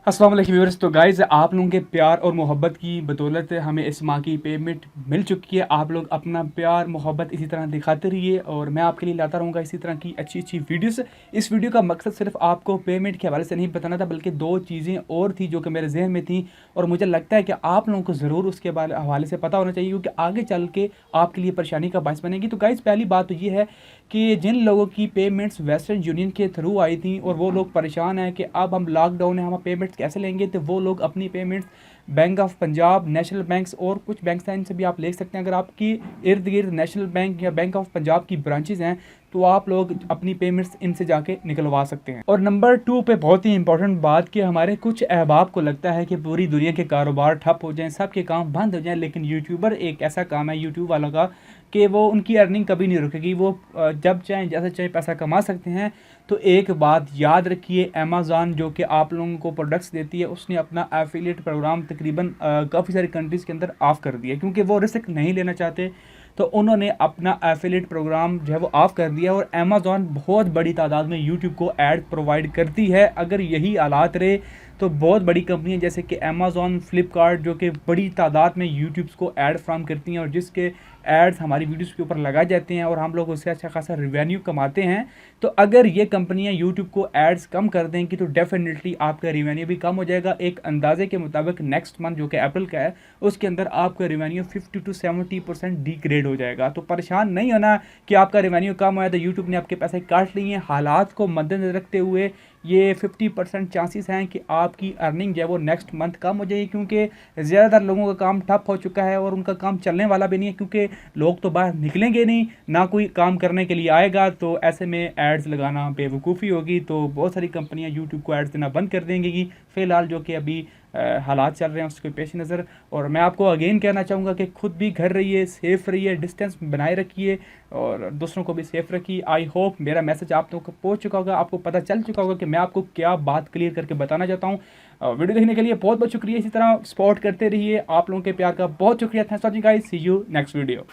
अस्सलाम वालेकुम व्यूअर्स। तो गाइज़, आप लोगों के प्यार और मोहब्बत की बदौलत हमें इस माह की पेमेंट मिल चुकी है। आप लोग अपना प्यार मोहब्बत इसी तरह दिखाते रहिए और मैं आपके लिए लाता रहूँगा इसी तरह की अच्छी अच्छी वीडियोस। इस वीडियो का मकसद सिर्फ आपको पेमेंट के हवाले से नहीं बताना था, बल्कि दो चीज़ें और थी जो कि मेरे जहन में थी और मुझे लगता है कि आप लोगों को ज़रूर उसके हवाले से पता होना चाहिए, क्योंकि आगे चल के आपके लिए परेशानी का बायस बनेगी। तो गाइज़, पहली बात तो ये है कि जिन लोगों की पेमेंट्स वेस्टर्न यूनियन के थ्रू आई थी और वो लोग परेशान हैं कि अब हम लॉकडाउन है, हम पेमेंट्स कैसे लेंगे, तो वो लोग अपनी payments bank of Punjab, national banks और कुछ बैंक्स हैं, इनसे भी आप ले सकते हैं। अगर आपकी इर्द गिर्द नेशनल बैंक या बैंक ऑफ पंजाब की ब्रांचेज हैं तो आप लोग अपनी पेमेंट्स इनसे जाके निकलवा सकते हैं। और नंबर 2 पे बहुत ही इंपॉर्टेंट बात कि हमारे कुछ अहबाब को लगता है कि पूरी दुनिया के कारोबार ठप हो जाएं, सबके काम बंद हो जाएं, लेकिन यूट्यूबर एक ऐसा काम है यूट्यूब वालों का कि वो उनकी अर्निंग कभी नहीं रुकेगी। वो जब चाहें जैसे चाहें पैसा कमा सकते हैं। तो एक बात याद रखिए, अमेज़ॉन जो कि आप लोगों को प्रोडक्ट्स देती है, उसने अपना एफिलिएट प्रोग्राम तकरीबन काफ़ी सारी कंट्रीज़ के अंदर ऑफ़ कर दिया, क्योंकि वो रिस्क नहीं लेना चाहते। तो उन्होंने अपना एफिलिएट प्रोग्राम जो है वो ऑफ़ कर दिया और अमेज़ॉन बहुत बड़ी तादाद में यूट्यूब को ऐड प्रोवाइड करती है। अगर यही हालात रहे तो बहुत बड़ी कंपनियां जैसे कि अमेज़ॉन, फ्लिपकार्ट, जो कि बड़ी तादाद में यूट्यूब्स को ऐड फ्राहम करती हैं और जिसके एड्स हमारी वीडियोस के ऊपर लगाए जाते हैं और हम लोग उससे अच्छा खासा रेवेन्यू कमाते हैं। तो अगर ये कंपनियां यूट्यूब को एड्स कम कर देंगी तो डेफिनेटली आपका रेवेन्यू भी कम हो जाएगा। एक अंदाजे के मुताबिक नेक्स्ट मंथ जो कि अप्रैल का है, उसके अंदर आपका रेवेन्यू 50 to 70% डिग्रेड हो जाएगा। तो परेशान नहीं होना कि आपका रेवेन्यू कम आया तो यूट्यूब ने आपके पैसे काट लिए हैं। हालात को मद्देनजर रखते हुए ये 50% चांसेस हैं कि आपकी अर्निंग जो है वो नेक्स्ट मंथ कम हो जाएगी, क्योंकि ज़्यादातर लोगों का काम ठप हो चुका है और उनका काम चलने वाला भी नहीं है, क्योंकि लोग तो बाहर निकलेंगे नहीं, ना कोई काम करने के लिए आएगा। तो ऐसे में एड्स लगाना बेवकूफ़ी होगी। तो बहुत सारी कंपनियां यूट्यूब को एड्स देना बंद कर देंगी फ़िलहाल, जो कि अभी हालात चल रहे हैं उसके पेश नज़र। और मैं आपको अगेन कहना चाहूँगा कि खुद भी घर रहिए, सेफ़ रहिए, डिस्टेंस बनाए रखिए और दूसरों को भी सेफ़ रखिए। आई होप मेरा मैसेज आप लोगों को पहुँच चुका होगा, आपको पता चल चुका होगा कि मैं आपको क्या बात क्लियर करके बताना चाहता हूँ। वीडियो देखने के लिए बहुत बहुत शुक्रिया। इसी तरह सपोर्ट करते रहिए। आप लोगों के प्यार का बहुत शुक्रिया। Thanks for watching guys, see you next video.